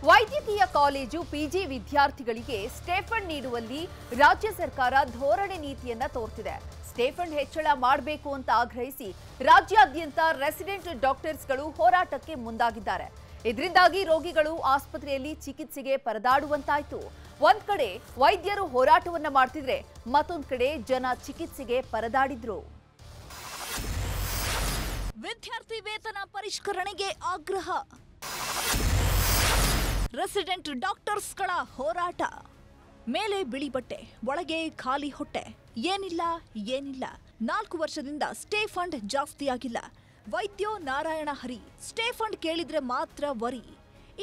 ವೈದ್ಯಕೀಯ college PG ವಿದ್ಯಾರ್ಥಿಗಳಿಗೆ stipend ನೀಡುವಲ್ಲಿ ರಾಜ್ಯ ಸರ್ಕಾರ ಧೋರಣೆ ನೀತಿಯನ್ನ ತೋರ್ತಿದೆ. ಸ್ಟೇಫಂಡ್ ಹೆಚ್ಚಳ ಮಾಡಬೇಕು ಅಂತ ಆಗ್ರಹಿಸಿ ರಾಜ್ಯಾದ್ಯಂತ ರೆಸಿಡೆಂಟ್ ಡಾಕ್ಟರ್ಸ್ಗಳು ಹೋರಾಟಕ್ಕೆ ಮುಂದಾಗಿದ್ದಾರೆ. ಇದರಿಂದಾಗಿ ರೋಗಿಗಳು ಆಸ್ಪತ್ರೆಯಲ್ಲಿ ಚಿಕಿತ್ಸೆಗೆ ಪರದಾಡುವಂತಾಯಿತು. ಒಂದ್ ಕಡೆ ವೈದ್ಯರು ಹೋರಾಟವನ್ನ ಮಾಡ್ತಿದ್ರೆ ಮತ್ತೊಂದ್ ಕಡೆ ಜನ ಚಿಕಿತ್ಸೆಗೆ ಪರದಾಡಿದ್ರು. ವಿದ್ಯಾರ್ಥಿ ವೇತನ ಪರಿಷ್ಕರಣೆಗೆ ಆಗ್ರಹ. ರೆಸಿಡೆಂಟ್ ಡಾಕ್ಟರ್ಸ್ಗಳ ಹೋರಾಟ. ಮೇಲೆ ಬಿಳಿ ಬಟ್ಟೆ, ಒಳಗೆ ಖಾಲಿ ಹೊಟ್ಟೆ. ಏನಿಲ್ಲ 4 ವರ್ಷದಿಂದ ಸ್ಟೇ ಫಂಡ್ ಜಾಸ್ತಿಯಾಗಿಲ್ಲ. ವೈದ್ಯೋ ನಾರಾಯಣ ಹರಿ ಸ್ಟೇ ಫಂಡ್ ಕೇಳಿದ್ರೆ ಮಾತ್ರ ವರಿ.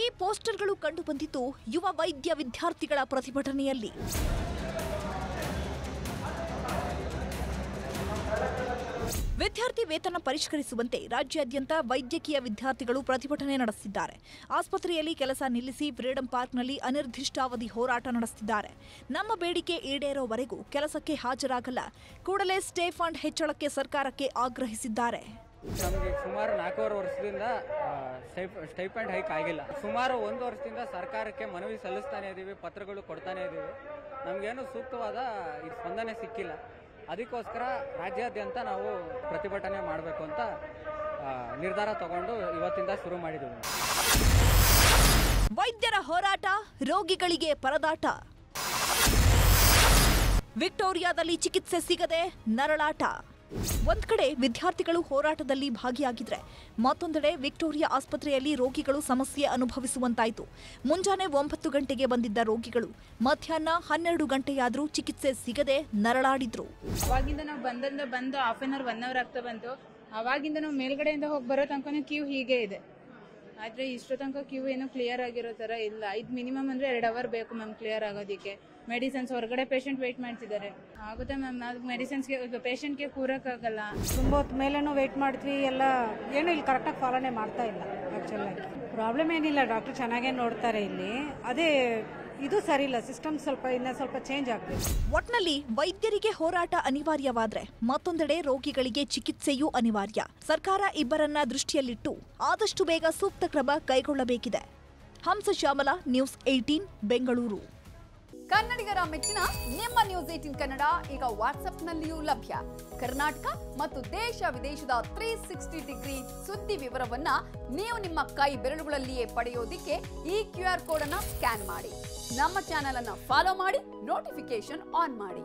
ಈ ಪೋಸ್ಟರ್ಗಳು ಕಂಡು ಬಂದಿದ್ದು ಯುವ ವೈದ್ಯ ವಿದ್ಯಾರ್ಥಿಗಳ ಪ್ರತಿಭಟನೆಯಲ್ಲಿ. ವಿದ್ಯಾರ್ಥಿ ವೇತನ ಪರಿಷ್ಕರಿಸುವಂತೆ ರಾಜ್ಯಾದ್ಯಂತ ವೈದ್ಯಕೀಯ ವಿದ್ಯಾರ್ಥಿಗಳು ಪ್ರತಿಭಟನೆ ನಡೆಸಿದ್ದಾರೆ. ಆಸ್ಪತ್ರೆಯಲ್ಲಿ ಕೆಲಸ ನಿಲ್ಲಿಸಿ ಫ್ರೀಡಂ ಪಾರ್ಕ್ನಲ್ಲಿ ಅನಿರ್ದಿಷ್ಟಾವಧಿ ಹೋರಾಟ ನಡೆಸಿದ್ದಾರೆ. ನಮ್ಮ ಬೇಡಿಕೆ ಈಡೇರೋವರೆಗೂ ಕೆಲಸಕ್ಕೆ ಹಾಜರಾಗಲ್ಲ. ಕೂಡಲೇ ಸ್ಟೇ ಫಂಡ್ ಹೆಚ್ಚಳಕ್ಕೆ ಸರ್ಕಾರಕ್ಕೆ ಆಗ್ರಹಿಸಿದ್ದಾರೆ. ನಮಗೆ ಸುಮಾರು 4 ವರ್ಷದಿಂದ ಸ್ಟೈಪಂಡ್ ಹೈಕ್ ಆಗಿಲ್ಲ. ಸುಮಾರು 1 ವರ್ಷದಿಂದ ಸರ್ಕಾರಕ್ಕೆ ಮನವಿ ಸಲ್ಲಿಸ್ತಾನೆ ಇದ್ದೀವಿ, ಪತ್ರಗಳು ಕೊಡ್ತಾನೆ ಇದ್ದೀವಿ. ನಮಗೇನು ಸೂಕ್ತವಾದ ಸ್ಪಂದನೆ ಸಿಕ್ಕಿಲ್ಲ. ಅದಕ್ಕೋಸ್ಕರ ರಾಜ್ಯಾದ್ಯಂತ ನಾವು ಪ್ರತಿಭಟನೆ ಮಾಡಬೇಕು ಅಂತ ನಿರ್ಧಾರ ತಗೊಂಡು ಇವತ್ತಿಂದ ಶುರು ಮಾಡಿದ್ದೀವಿ. ವೈದ್ಯರ ಹೋರಾಟ, ರೋಗಿಗಳಿಗೆ ಪರದಾಟ. ವಿಕ್ಟೋರಿಯಾದಲ್ಲಿ ಚಿಕಿತ್ಸೆ ಸಿಗದೆ ನರಳಾಟ. ಒಂದ್ ಕಡೆ ವಿದ್ಯಾರ್ಥಿಗಳು ಹೋರಾಟದಲ್ಲಿ ಭಾಗಿಯಾಗಿದ್ರೆ ಮತ್ತೊಂದೆಡೆ ವಿಕ್ಟೋರಿಯಾ ಆಸ್ಪತ್ರೆಯಲ್ಲಿ ರೋಗಿಗಳು ಸಮಸ್ಯೆ ಅನುಭವಿಸುವಂತಾಯಿತು. ಮುಂಜಾನೆ 9 ಗಂಟೆಗೆ ಬಂದಿದ್ದ ರೋಗಿಗಳು ಮಧ್ಯಾಹ್ನ 12 ಗಂಟೆಯಾದ್ರೂ ಚಿಕಿತ್ಸೆ ಸಿಗದೆ ನರಳಾಡಿದ್ರು. ಅವಾಗಿಂದ ನಾವು ಬಂದು ಹಾಫ್ ಅನ್ ಅವರ್ 1 ಅವರ್ ಆಗ್ತಾ ಬಂತು. ಅವಾಗಿಂದ ನಾವು ಮೇಲ್ಗಡೆಯಿಂದ ಹೋಗಿ ಬರೋ ತನಕ ಕ್ಯೂ ಹೀಗೆ ಇದೆ. ಆದ್ರೆ ಇಷ್ಟೋ ತನಕ ಕ್ಯೂ ಏನು ಕ್ಲಿಯರ್ ಆಗಿರೋ ತರ ಇಲ್ಲ. ಇದು ಮಿನಿಮಮ್ ಅಂದ್ರೆ 2 ಅವರ್ ಬೇಕು ಮ್ಯಾಮ್ ಕ್ಲಿಯರ್ ಆಗೋದಿಕ್ಕೆ. ಮೆಡಿಸಿನ್ಸ್ ಹೊರಗಡೆ ಪೇಷಂಟ್ ವೇಟ್ ಮಾಡ್ತಿದ್ದಾರೆ. ಆಗುತ್ತೆ ಮ್ಯಾಮ್, ನಾವು ಮೆಡಿಸಿನ್ಸ್ಗೆ ಪೇಷಂಟ್ಗೆ ಕೂರಕ್ಕಾಗಲ್ಲ. ತುಂಬ ಹೊತ್ತು ಮೇಲೇನೂ ವೇಟ್ ಮಾಡ್ತೀವಿ. ಎಲ್ಲ ಏನು ಇಲ್ಲಿ ಕರೆಕ್ಟಾಗಿ ಫಾಲೋನೆ ಮಾಡ್ತಾ ಇಲ್ಲ. ಆ್ಯಕ್ಚುಲಾಗಿ ಪ್ರಾಬ್ಲಮ್ ಏನಿಲ್ಲ, ಡಾಕ್ಟರ್ ಚೆನ್ನಾಗೇ ನೋಡ್ತಾರೆ ಇಲ್ಲಿ. ಅದೇ ಇದು ಸರಿ ಇಲ್ಲ, ಸಿಸ್ಟಮ್ ಇನ್ನೂ ಸ್ವಲ್ಪ ಚೇಂಜ್ ಆಗಬೇಕು. ಒಟ್ನಲ್ಲಿ ವೈದ್ಯರಿಗೆ ಹೋರಾಟ ಅನಿವಾರ್ಯವಾದ್ರೆ ಮತ್ತೊಂದೆಡೆ ರೋಗಿಗಳಿಗೆ ಚಿಕಿತ್ಸೆಯೂ ಅನಿವಾರ್ಯ. ಸರ್ಕಾರ ಇಬ್ಬರನ್ನ ದೃಷ್ಟಿಯಲ್ಲಿಟ್ಟು ಆದಷ್ಟು ಬೇಗ ಸೂಕ್ತ ಕ್ರಮ ಕೈಗೊಳ್ಳಬೇಕಿದೆ. ಹಂಸ ಶ್ಯಾಮಲ, ನ್ಯೂಸ್ 18, ಬೆಂಗಳೂರು. ಕನ್ನಡಿಗರ ಮೆಚ್ಚಿನ ನಿಮ್ಮ ನ್ಯೂಸ್ 18 ಕನ್ನಡ ಈಗ ವಾಟ್ಸ್ಆಪ್ನಲ್ಲಿಯೂ ಲಭ್ಯ. ಕರ್ನಾಟಕ ಮತ್ತು ದೇಶ ವಿದೇಶದ 360 ಡಿಗ್ರಿ ಸುದ್ದಿ ವಿವರವನ್ನ ನೀವು ನಿಮ್ಮ ಕೈ ಬೆರಳುಗಳಲ್ಲಿಯೇ ಪಡೆಯೋದಿಕ್ಕೆ ಈ QR ಕೋಡ್ ಅನ್ನ ಸ್ಕ್ಯಾನ್ ಮಾಡಿ. ನಮ್ಮ ಚಾನೆಲ್ ಅನ್ನ ಫಾಲೋ ಮಾಡಿ, ನೋಟಿಫಿಕೇಶನ್ ಆನ್ ಮಾಡಿ.